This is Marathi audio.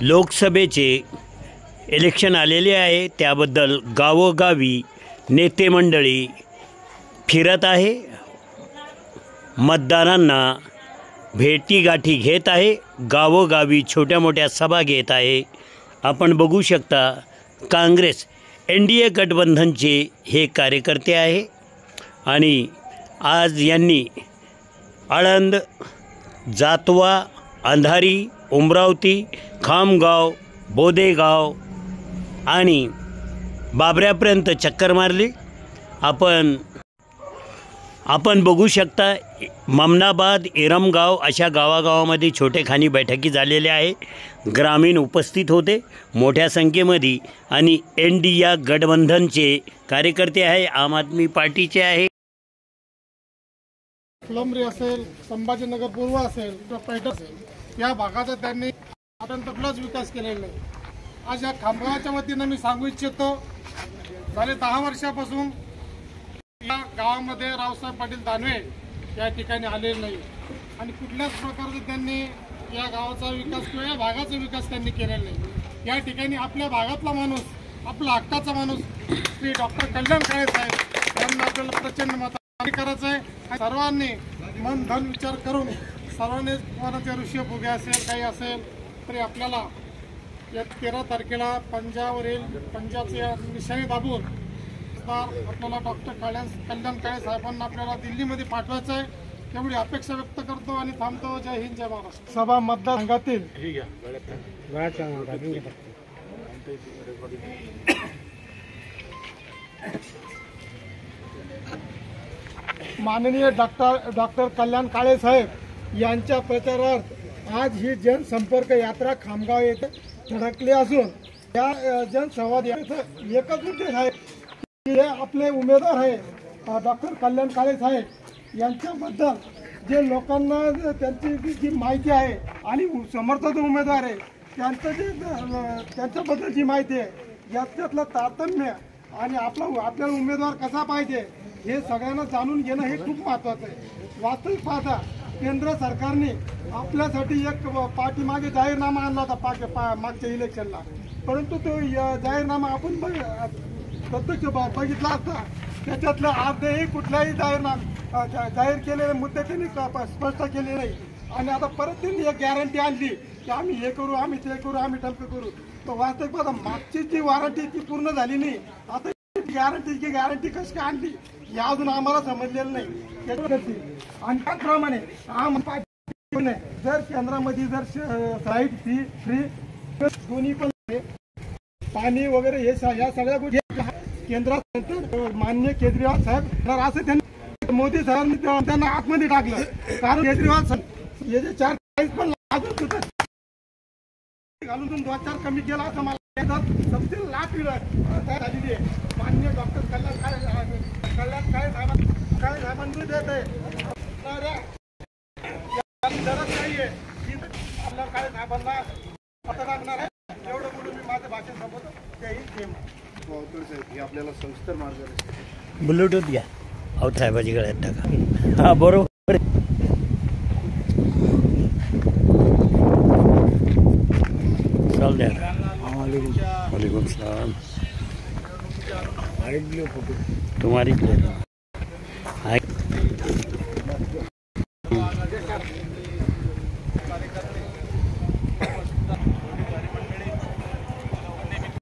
लोकसभेचे इलेक्शन आलेले आहे, त्याबद्दल गावोगावी नेते मंडळी फिरत आहे, मतदारांना भेटीगाठी घेत आहे, गावोगावी छोट्या मोठ्या सभा घेत आहे। आपण बघू शकता काँग्रेस NDA गठबंधनचे हे कार्यकर्ते आहे आणि आज यांनी आळंद, जातवा, अंधारी, उमरावती, खामगाव, बोदेगाव आणि बाबऱ्यापर्यंत चक्कर मारली। आपण बघू शकता ममनाबाद, इरमगाव अशा गावागावामध्ये छोटेखानी बैठकी झालेल्या आहे। ग्रामीण उपस्थित होते मोठ्या संख्येमध्ये आणि NDA गठबंधनचे कार्यकर्ते आहे, आम आदमी पार्टीचे आहे। फुलंब्री असेल, संभाजीनगर पूर्व असेल किंवा पैठण असेल, या भागाचा त्यांनी आतापर्यंत विकास केलेला नाही। आज या खामगावच्या वतीनं मी सांगू इच्छितो, गेले 10 वर्षापासून या गावामध्ये रावसाहेब पाटील दानवे या ठिकाणी आलेले नाही आणि कुठल्याच प्रकारचं त्यांनी या गावाचा विकास किंवा या भागाचा विकास त्यांनी केलेला नाही। या ठिकाणी आपल्या भागातला माणूस, आपला हक्काचा माणूस श्री डॉक्टर कल्याण काळे साहेब यांना आपल्याला प्रचंड मताने करायचं आहे। सर्वांनी मन धन विचार करून सर्वांनी कोणाचे ऋषी फुगे असेल काही असेल तरी आपल्याला या 13 तारखेला पंजाबचे निशाणी दाबून आपल्याला डॉक्टर कल्याण काळे साहेबांना आपल्याला दिल्लीमध्ये पाठवायचं आहे, तेवढी अपेक्षा व्यक्त करतो आणि थांबतो। जय हिंद, जय महाराष्ट्र। सभा मतदारसंघातील माननीय डॉक्टर कल्याण काळे साहेब यांच्या प्रचारार्थ आज ही जनसंपर्क यात्रा खामगाव येथे धडकली असून या जनसंवाद यात्रेचा एकच उद्देश आहे की आपले उमेदवार आहे डॉक्टर कल्याण काळे साहेब यांच्याबद्दल जे लोकांना त्यांची जी माहिती आहे आणि समर्थक उमेदवार आहे त्यांचं जे त्यांच्याबद्दल जी माहिती आहे याच्यातलं तारतम्य आणि आपल्याला उमेदवार कसा पाहिजे हे सगळ्यांना जाणून घेणं हे खूप महत्त्वाचं आहे। वास्तविक पाहता केंद्र सरकारने आपल्यासाठी एक पाठीमागे जाहीरनामा आणला होता मागच्या इलेक्शनला, परंतु तो जाहीरनामा आपण प्रत्यक्ष बघितला असता त्याच्यातलं अर्धही कुठल्याही जाहीर केलेले मुद्दे त्यांनी स्पष्ट केले नाही आणि आता परत त्यांनी एक गॅरंटी आणली की आम्ही हे करू, आम्ही ते करू, आम्ही टल्क करू। तर वास्तविक पाहता मागची जी वॉरंटी ती पूर्ण झाली नाही, आता गॅरंटी कशी काय आणली हे अजून आम्हाला समजलेलं नाही। आणि त्याचप्रमाणे आम पार्टी जर केंद्रामध्ये जर लाईट फ्री दोन्ही पण पाणी वगैरे हे या सगळ्या गोष्टी केंद्रात माननीय केजरीवाल साहेब असं त्यांनी मोदी साहेबांनी त्यांना आतमध्ये टाकलं, कारण केजरीवाल साहेब हे जे 4 पण घालून 2-4 कमी केला असं मला सबसिडी लाभ तयार झालेली आहे। माननीय डॉक्टर कल्याण काळे साहेबांनी देत आहे गरज नाहीये की आपल्या काळे साहेबांना पत्र टाकणार आहे। एवढं बोलून मी माझ्या भाषण संपवतो। जय हिंद, जय महाराष्ट्र। हे आपल्याला सविस्तर मार्गदर्शन ब्लूटूथ घ्या, अहो साहेबाची गळ्यात टाका। हा बरोबर चाल द्या। वालेकुम सलाम। तुम्हारी